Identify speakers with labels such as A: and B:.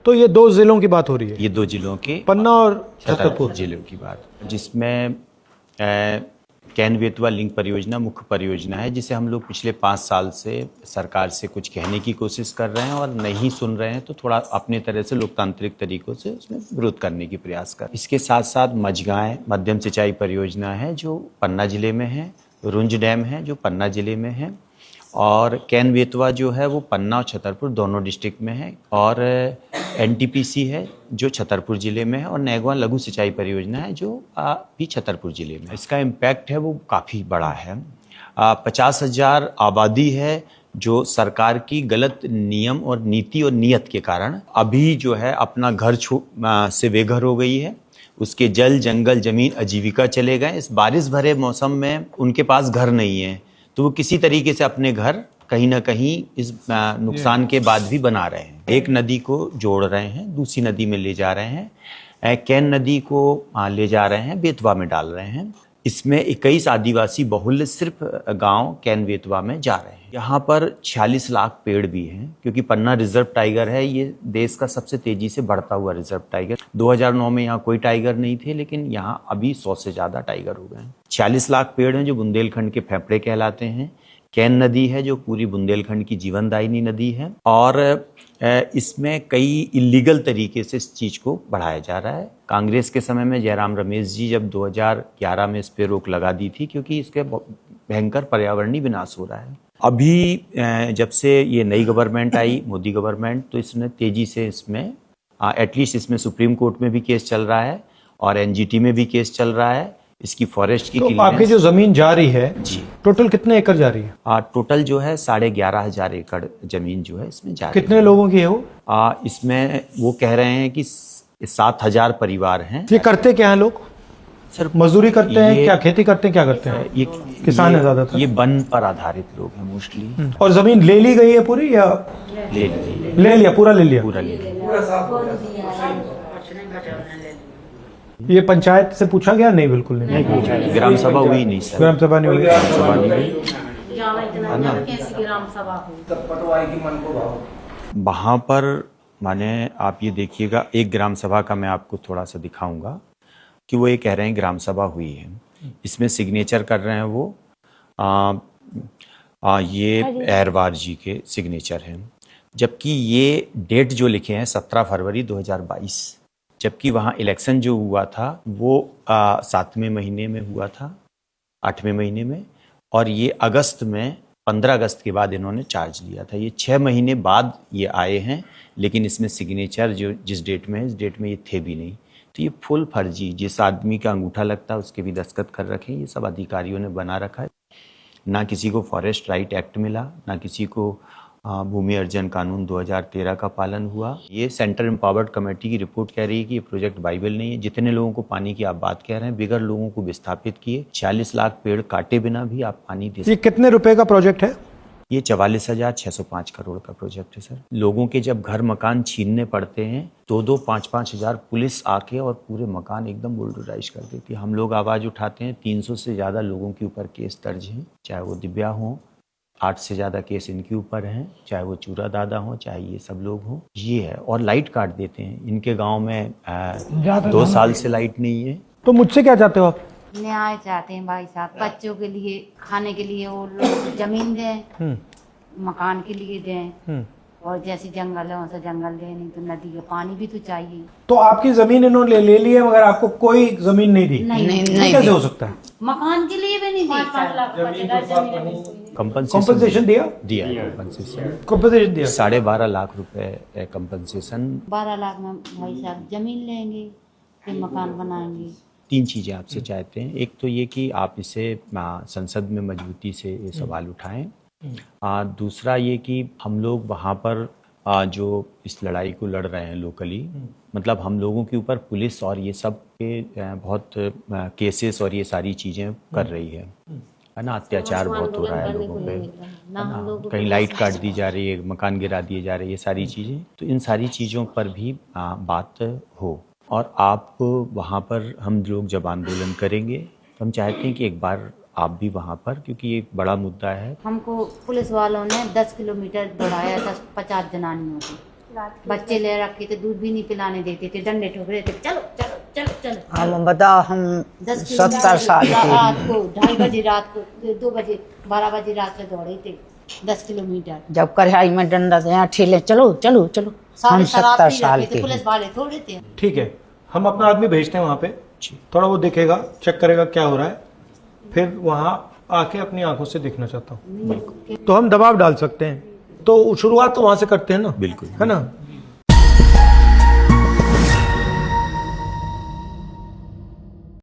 A: तो ये दो जिलों की बात हो रही है,
B: ये दो जिलों के
A: पन्ना और छतरपुर
B: जिलों की बात, जिसमें कैन बेतवा लिंक परियोजना मुख्य परियोजना है, जिसे हम लोग पिछले 5 साल से सरकार से कुछ कहने की कोशिश कर रहे हैं और नहीं सुन रहे हैं, तो थोड़ा अपने तरह से लोकतांत्रिक तरीकों से उसमें विरोध करने की प्रयास कर। इसके साथ साथ मझगांव मध्यम सिंचाई परियोजना है जो पन्ना जिले में है, रुंज डैम है जो पन्ना जिले में है, और कैन बेतवा जो है वो पन्ना और छतरपुर दोनों डिस्ट्रिक्ट में है, और एनटीपीसी है जो छतरपुर जिले में है, और नैगवा लघु सिंचाई परियोजना है जो भी छतरपुर जिले में। इसका इम्पैक्ट है वो काफ़ी बड़ा है। 50,000 आबादी है जो सरकार की गलत नियम और नीति और नीयत के कारण अभी जो है अपना घर से बेघर हो गई है। उसके जल जंगल जमीन आजीविका चले गए। इस बारिश भरे मौसम में उनके पास घर नहीं है, तो वो किसी तरीके से अपने घर कहीं ना कहीं इस नुकसान के बाद भी बना रहे हैं। एक नदी को जोड़ रहे हैं, दूसरी नदी में ले जा रहे हैं, कैन नदी को ले जा रहे हैं, बेतवा में डाल रहे हैं। इसमें 21 आदिवासी बहुल्य सिर्फ गांव कैन बेतवा में जा रहे हैं। यहाँ पर 46 लाख पेड़ भी हैं, क्योंकि पन्ना रिजर्व टाइगर है, ये देश का सबसे तेजी से बढ़ता हुआ रिजर्व टाइगर। 2009 में यहाँ कोई टाइगर नहीं थे, लेकिन यहाँ अभी 100 से ज़्यादा टाइगर हो गए हैं। 46 लाख पेड़ हैं जो बुंदेलखंड के फेफड़े कहलाते हैं। कैन नदी है जो पूरी बुंदेलखंड की जीवनदायिनी नदी है, और इसमें कई इलीगल तरीके से इस चीज़ को बढ़ाया जा रहा है। कांग्रेस के समय में जयराम रमेश जी जब 2011 में इस पर रोक लगा दी थी, क्योंकि इसके भयंकर पर्यावरणीय विनाश हो रहा है। अभी जब से ये नई गवर्नमेंट आई, मोदी गवर्नमेंट, तो इसने तेज़ी से इसमें एटलीस्ट इसमें सुप्रीम कोर्ट में भी केस चल रहा है और एनजीटी में भी केस चल रहा है। इसकी फॉरेस्ट की
A: तो आपकी जो जमीन जा रही है
B: जी,
A: टोटल कितने एकड़ जा रही है?
B: टोटल जो है 11,500 एकड़ जमीन जो है इसमें जा रही है।
A: कितने लोगों की है वो?
B: इसमें वो कह रहे हैं कि 7,000 परिवार हैं।
A: ये करते क्या है लोग?
B: सर
A: मजदूरी करते हैं क्या, खेती करते हैं, क्या करते हैं?
B: ये
A: किसान है ज्यादातर।
B: ये वन पर आधारित लोग हैं मोस्टली।
A: और जमीन ले ली गई है पूरी या ले लिया? पूरा ले लिया।
B: पूरा ले लिया।
A: ये पंचायत से पूछा गया? नहीं, बिल्कुल नहीं।
B: ग्राम सभा हुई नहीं सर।
A: ग्राम सभा नहीं हुई।
B: ग्राम सभा नहीं हुई। वहाँ पर माने आप ये देखिए, एक ग्राम सभा का मैं आपको थोड़ा सा दिखाऊंगा कि वो ये कह रहे हैं ग्राम सभा हुई है। इसमें सिग्नेचर कर रहे हैं वो ये एरवार जी के सिग्नेचर हैं, जबकि ये डेट जो लिखे हैं 17 फरवरी 2022, जबकि वहाँ इलेक्शन जो हुआ था वो 7वें महीने में हुआ था, 8वें महीने में, और ये अगस्त में 15 अगस्त के बाद इन्होंने चार्ज लिया था। ये 6 महीने बाद ये आए हैं, लेकिन इसमें सिग्नेचर जो जिस डेट में है, इस डेट में ये थे भी नहीं। तो ये फुल फर्जी, जिस आदमी का अंगूठा लगता है उसके भी दस्तखत कर रखे, ये सब अधिकारियों ने बना रखा है। ना किसी को फॉरेस्ट राइट एक्ट मिला, ना किसी को भूमि अर्जन कानून 2013 का पालन हुआ। ये सेंट्रल एम्पावर्ड कमेटी की रिपोर्ट कह रही है कि ये प्रोजेक्ट वाइबल नहीं है। जितने लोगों को पानी की आप बात कह रहे हैं, बिगर लोगों को विस्थापित किए, 40 लाख पेड़ काटे बिना भी आप पानी दे सकते।
A: ये कितने रुपए का प्रोजेक्ट है?
B: ये 44,605 करोड़ का प्रोजेक्ट है सर। लोगों के जब घर मकान छीनने पड़ते हैं, 2-2, 5-5 हज़ार पुलिस आके और पूरे मकान एकदम बुलडोजाइज कर देती है। हम लोग आवाज़ उठाते हैं, 300 से ज़्यादा लोगों के ऊपर केस दर्ज हैं, चाहे वो दिव्या हों, 8 से ज़्यादा केस इनके ऊपर हैं, चाहे वो चूरा दादा हों, चाहे ये सब लोग हों। ये है, और लाइट काट देते हैं। इनके गांव में 2 साल से लाइट नहीं है।
A: तो मुझसे क्या चाहते हो आप?
C: न्याय चाहते हैं भाई साहब, बच्चों के लिए खाने के लिए वो लोग जमीन दें, मकान के लिए दें, और जैसे जंगल है वैसे जंगल दें, नहीं तो नदी का पानी भी तो चाहिए।
A: तो आपकी जमीन इन्होंने ले ली है मगर आपको कोई जमीन नहीं दी? नहीं, कैसे हो सकता है?
C: मकान के लिए भी नहीं दी।
A: कंपनसेशन दिया?
B: दिया कंपनसेशन
A: कंपनसेशन दिया
B: 12.5 लाख रुपए कंपनसेशन।
C: 12 लाख में भाई साहब जमीन लेंगे, फिर मकान बनाएंगे।
B: 3 चीज़ें आपसे चाहते हैं। एक तो ये कि आप इसे संसद में मजबूती से ये सवाल उठाएं। दूसरा ये कि हम लोग वहाँ पर जो इस लड़ाई को लड़ रहे हैं लोकली, मतलब हम लोगों के ऊपर पुलिस और ये सब के बहुत केसेस और ये सारी चीज़ें कर रही है ना। अत्याचार बहुत हो रहा है लोगों पे, कहीं लाइट काट दी जा रही है, मकान गिरा दिए जा रहे हैं, ये सारी चीज़ें। तो इन सारी चीज़ों पर भी बात हो। और आप वहाँ पर हम लोग जब आंदोलन करेंगे तो हम चाहते हैं कि एक बार आप भी वहाँ पर, क्योंकि ये एक बड़ा मुद्दा है।
C: हमको पुलिस वालों ने 10 किलोमीटर दौड़ाया था 50 जनानियों को, बच्चे ले रखे थे, दूध भी नहीं पिलाने देते थे, डंडे ठोक रहे थे, चलो चलो चलो चलो।
D: हम बताओ, हम 70 साल के
C: रात को 2:30 बजे, रात को 2 बजे, 12 बजे रात से दौड़े थे 10 किलोमीटर।
D: जब कढ़ाई में डंडा थे, ठेले चलो चलो चलो। हम
C: सारे शराब
D: 70
C: पी
D: साल
C: रखे
D: के
C: थे, पुलिस वाले थोड़े थे।
A: ठीक है, हम अपना आदमी भेजते हैं वहां पे, थोड़ा वो देखेगा, चेक करेगा क्या हो रहा है, फिर वहां आके अपनी आंखों से देखना चाहता हूँ। तो हम दबाव डाल सकते हैं, तो शुरुआत तो वहां से करते हैं ना,
B: बिल्कुल।
A: है ना।